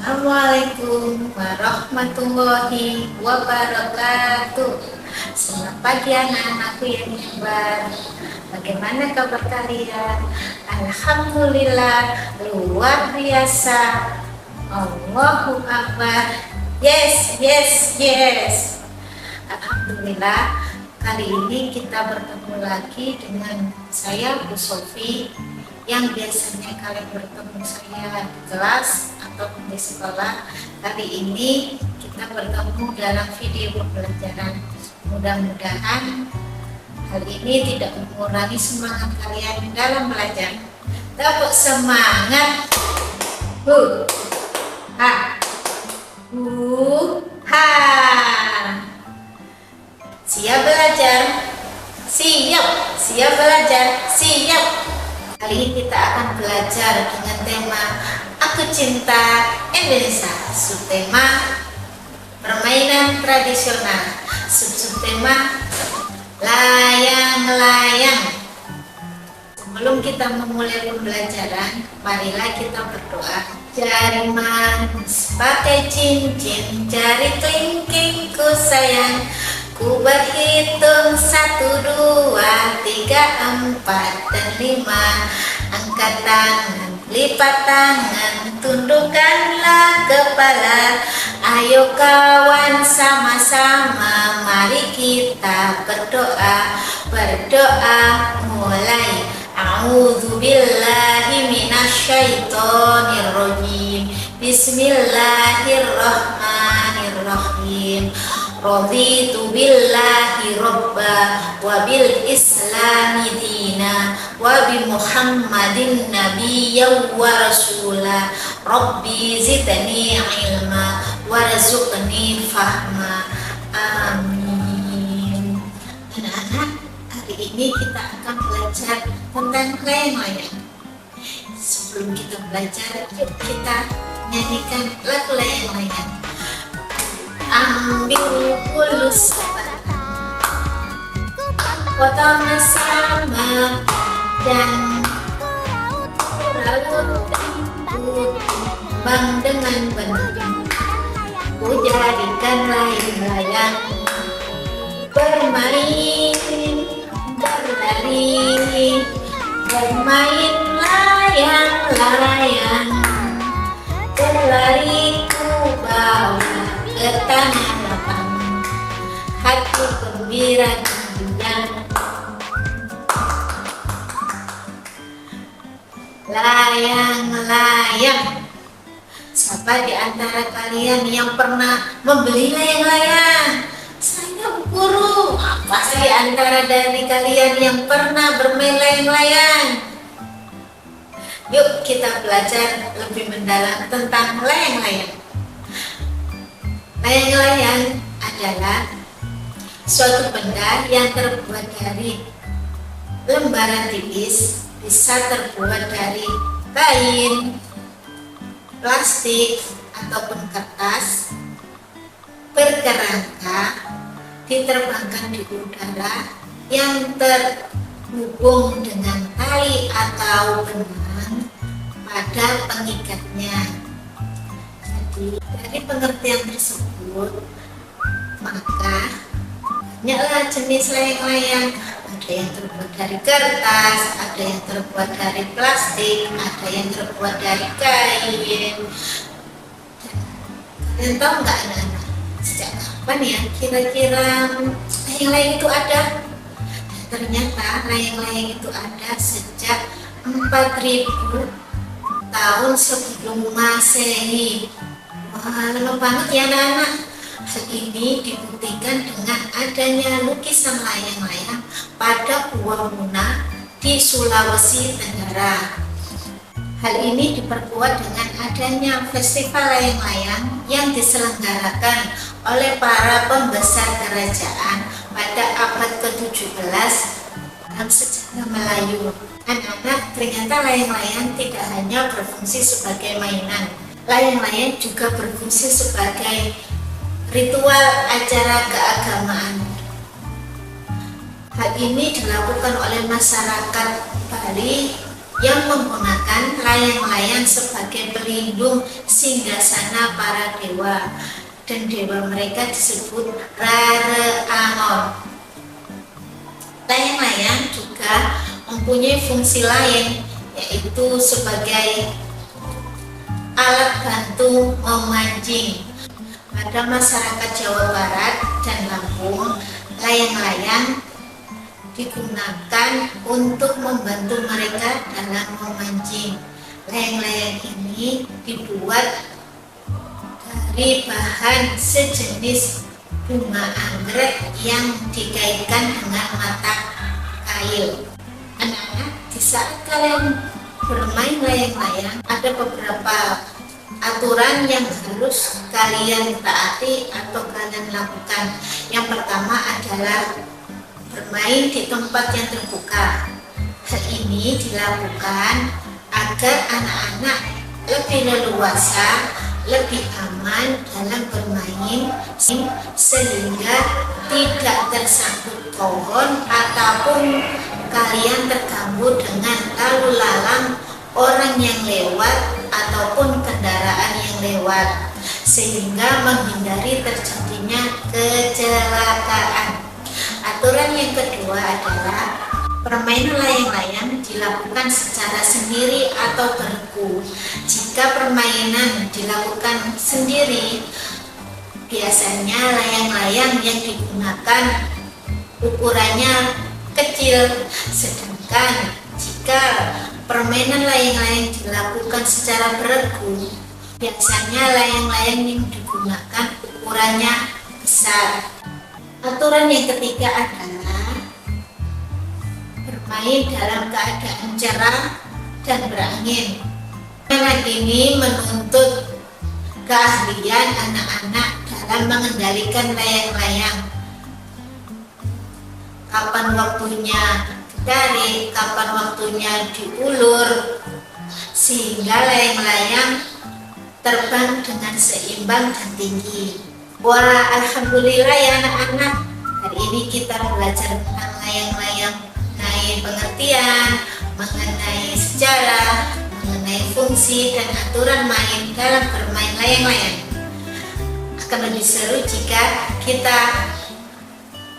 Assalamualaikum warahmatullahi wabarakatuh. Selamat pagi anak-anakku yang hebat. Bagaimana kabar kalian? Alhamdulillah, luar biasa. Allahu Akbar. Yes, yes, yes. Alhamdulillah, kali ini kita bertemu lagi dengan saya Bu Sofi, yang biasanya kalian bertemu saya di kelas ataupun di sekolah. Kali ini kita bertemu dalam video pembelajaran. Mudah-mudahan hal ini tidak mengurangi semangat kalian dalam belajar. Tepuk semangat. Ha. Ha. Siap belajar? Siap belajar? Siap. Kali ini kita akan belajar dengan tema Aku Cinta Indonesia. Subtema permainan tradisional. Subtema layang-layang. Sebelum kita memulai pembelajaran, marilah kita berdoa. Jari manis pakai cincin, jari kelingking ku sayang. Ku berhitung 1, 2, 3, 4, dan 5. Angkat tangan, lipat tangan, tundukkanlah kepala. Ayo kawan, sama-sama mari kita berdoa. Berdoa mulai. A'udzubillahi minasyaitonirrajim. Bismillahirrahmanirrahim. Raditu billahi robba wa bil islami dina wa bi muhammadin nabiyya wa rasula. Rabbi zidni ilma warzuqni fahma. Amin. Anak-anak, hari ini kita akan belajar tentang layang-layang. Sebelum kita belajar, yuk kita nyanyikan lagu layang-layang. Ambil pulus potong sama dan raut bang dengan benar. Ku jadikan layang-layang bermain, berlari, bermain layang-layang. Berlari ku bawa ke tanah lapang, hati gembira gembira. Layang-layang. Siapa di antara kalian yang pernah membeli layang-layang? Saya guru. Apa di antara dari kalian yang pernah bermain layang-layang? Yuk kita belajar lebih mendalam tentang layang-layang. Layang-layang adalah suatu benda yang terbuat dari lembaran tipis, bisa terbuat dari kain, plastik, ataupun kertas, berkerangka, diterbangkan di udara, yang terhubung dengan tali atau benang pada pengikatnya. Dari pengertian tersebut, maka banyaklah jenis layang-layang. Ada yang terbuat dari kertas, ada yang terbuat dari plastik, ada yang terbuat dari kain. Kalian tahu nggak anak-anak, sejak kapan ya kira-kira layang-layang itu ada? Ternyata layang-layang itu ada sejak 4000 tahun sebelum Masehi. Wah, lama banget ya anak-anak. Hal ini dibuktikan dengan adanya lukisan layang-layang pada Gua Muna di Sulawesi Tenggara. Hal ini diperkuat dengan adanya festival layang-layang yang diselenggarakan oleh para pembesar kerajaan pada abad ke-17 dalam sejarah Melayu. Anak-anak, ternyata layang-layang tidak hanya berfungsi sebagai mainan. Layang-layang juga berfungsi sebagai ritual acara keagamaan. Hal ini dilakukan oleh masyarakat Bali yang menggunakan layang-layang sebagai pelindung singgasana para dewa, dan dewa mereka disebut Rareangon. Layang-layang juga mempunyai fungsi lain, yaitu sebagai alat bantu memancing. Pada masyarakat Jawa Barat dan Lampung, layang-layang digunakan untuk membantu mereka dalam memancing. Layang-layang ini dibuat dari bahan sejenis bunga anggrek yang dikaitkan dengan mata kail. Anak-anak, di saat kalian bermain layang-layang, ada beberapa aturan yang harus kalian taati atau kalian lakukan. Yang pertama adalah bermain di tempat yang terbuka. Hal ini dilakukan agar anak-anak lebih leluasa, lebih aman dalam bermain, sehingga tidak tersangkut pohon ataupun kalian terganggu dengan lalu lalang orang yang lewat ataupun kendaraan yang lewat, sehingga menghindari terjadinya kecelakaan. Aturan yang kedua adalah permainan layang-layang dilakukan secara sendiri atau bergu. Jika permainan dilakukan sendiri, biasanya layang-layang yang digunakan ukurannya kecil, sedangkan jika permainan layang-layang dilakukan secara beregu, biasanya layang-layang yang digunakan ukurannya besar. Aturan yang ketiga adalah bermain dalam keadaan cerah dan berangin. Permainan ini menuntut keahlian anak-anak dalam mengendalikan layang-layang. Kapan waktunya ditarik, kapan waktunya diulur, sehingga layang-layang terbang dengan seimbang dan tinggi. Wah, alhamdulillah ya anak-anak, hari ini kita belajar tentang layang-layang, mengenai pengertian, mengenai sejarah, mengenai fungsi dan aturan main dalam bermain layang-layang. Akan lebih seru jika kita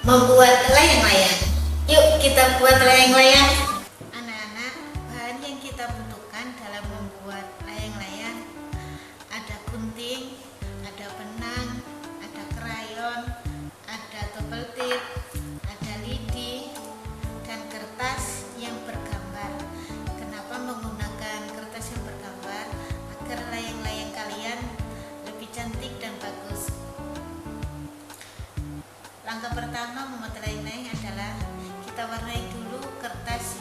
membuat layang-layang. Yuk kita buat layang-layang. Anak-anak, bahan yang kita butuhkan dalam membuat layang-layang ada gunting, ada benang, ada krayon, ada tebel tip, ada lidi, dan kertas yang bergambar. Kenapa menggunakan kertas yang bergambar? Agar layang-layang kalian lebih cantik dan bagus. Langkah pertama membuat layang-layang adalah kita warnai dulu kertas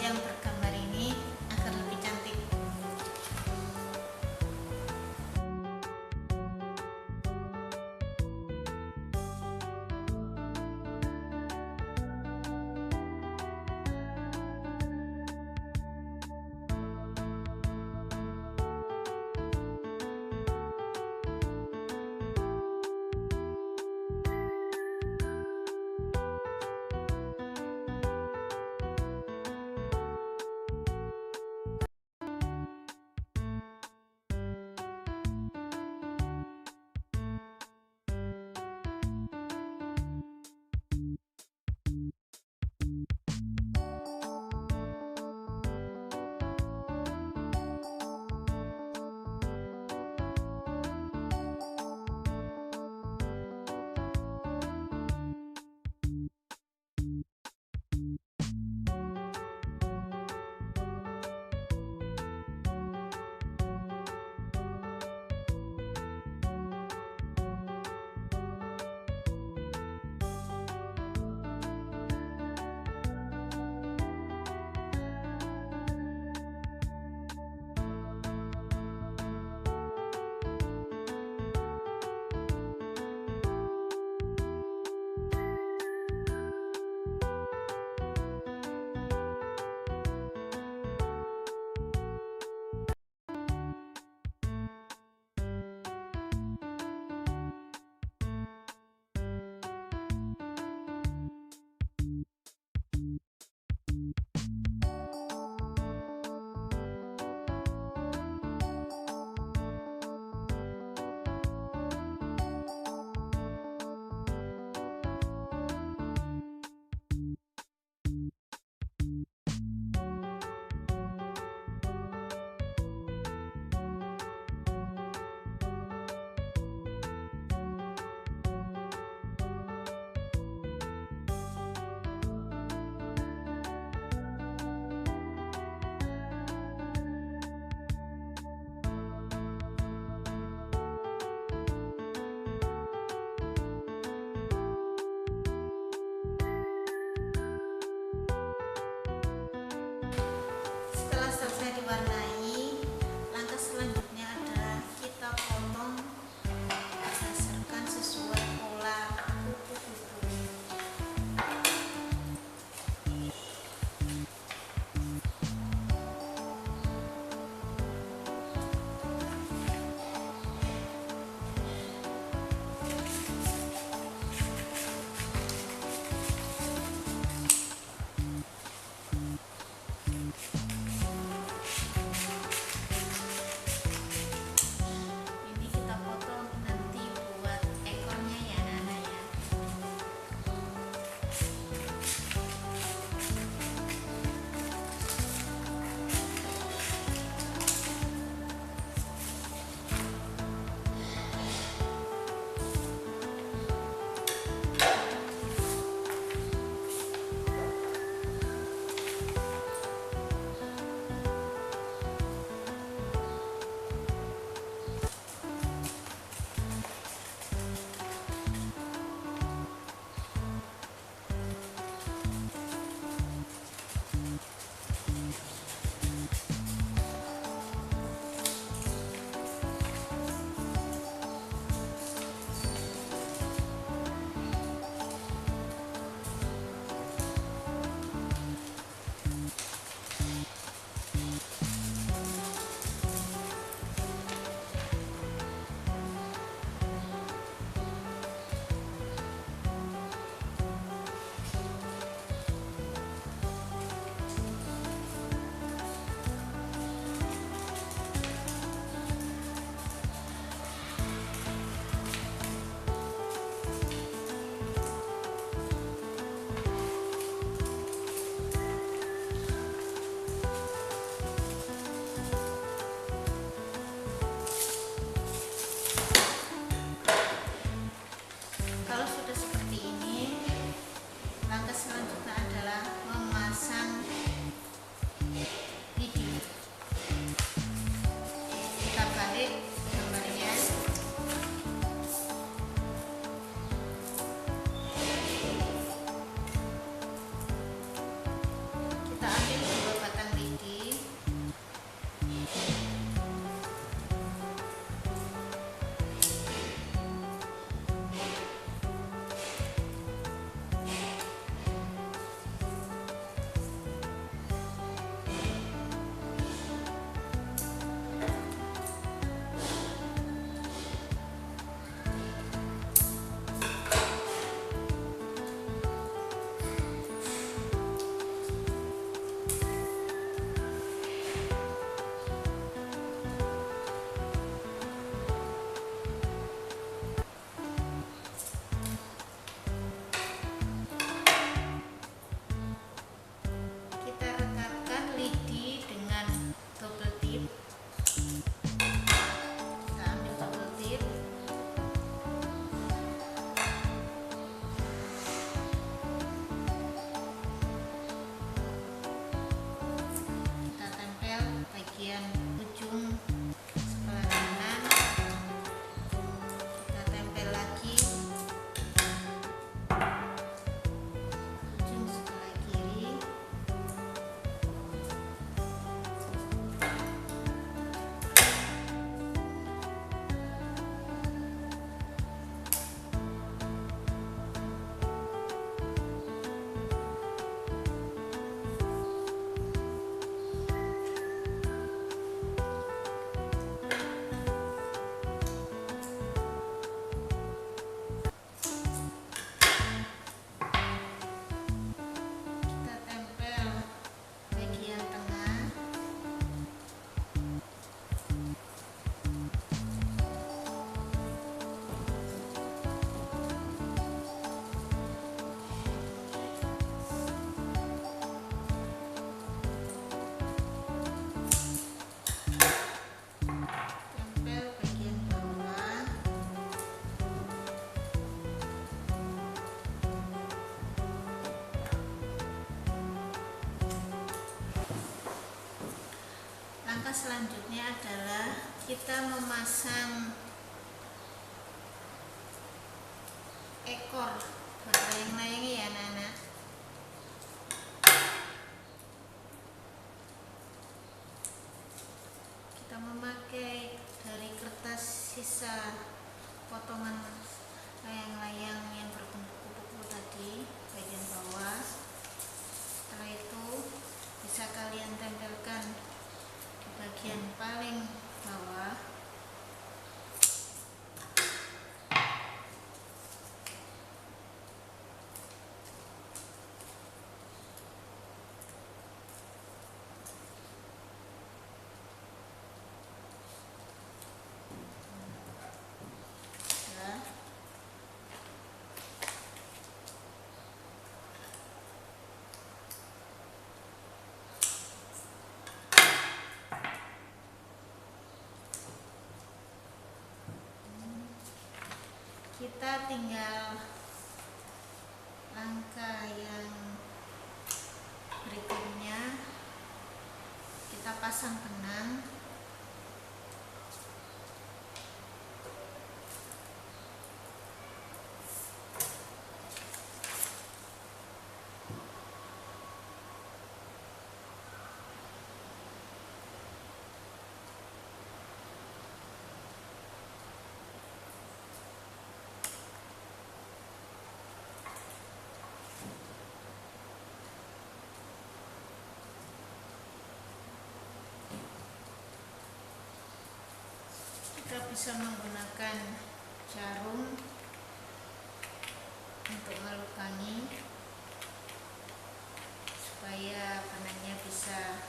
Langkah selanjutnya adalah kita memasang ekor buat layang-layangnya ya anak-anak. Kita memakai dari kertas sisa potongan layang-layang yang berbentuk kupu-kupu tadi, bagian bawah. Setelah itu bisa kalian tempelkan di bagian paling bawah. Kita tinggal langkah yang berikutnya, kita pasang benang. Kita bisa menggunakan jarum untuk melubangi supaya benangnya bisa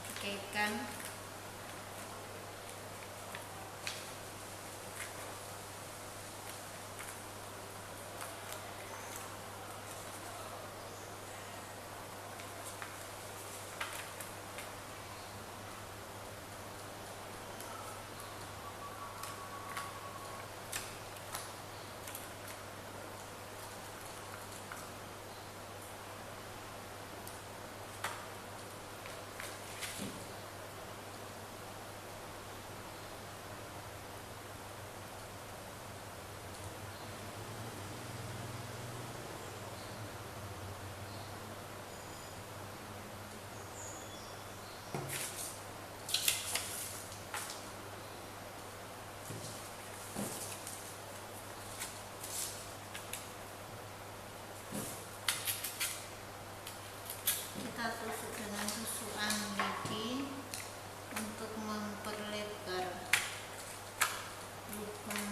dikaitkan. Kita tusuk dengan tusukan lidi untuk memperlebar lubang.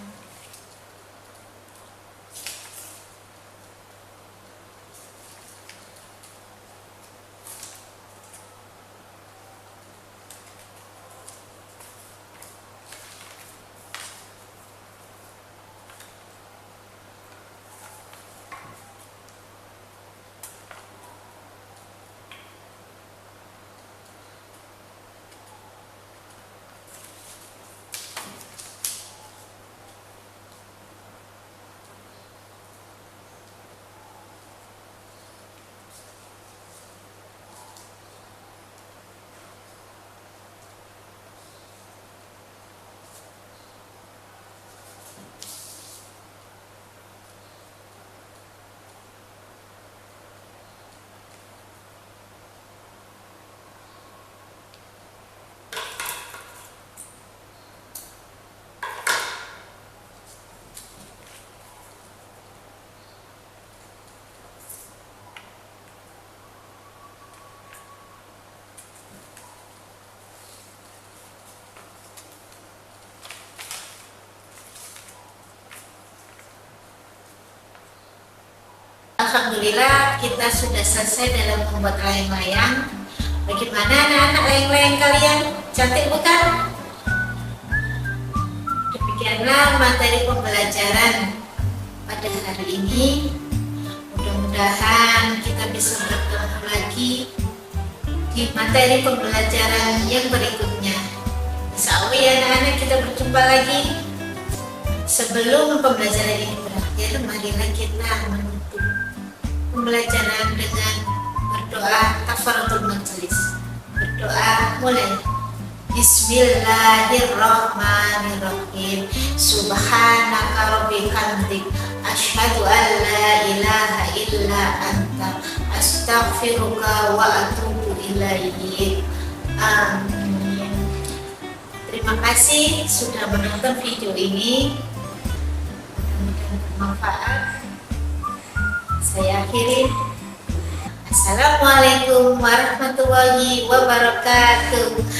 Alhamdulillah kita sudah selesai dalam membuat layang-layang. Bagaimana anak-anak layang-layang kalian? Cantik bukan? Demikianlah materi pembelajaran pada hari ini. Mudah-mudahan kita bisa bertemu lagi di materi pembelajaran yang berikutnya. Insya Allah ya anak-anak, kita berjumpa lagi. Sebelum pembelajaran ini berakhir, marilah kita menutup pembelajaran dengan berdoa kafaratul majelis. Berdoa mulai. Bismillahirrahmanirrahim. Subhanaka rabbil hamdik, asyhadu an la ilaha illa anta, astaghfiruka wa atubu ilaik. Amin. Terima kasih sudah menonton video ini. Mudah-mudahan bermanfaat. Saya akhiri. Assalamualaikum warahmatullahi wabarakatuh.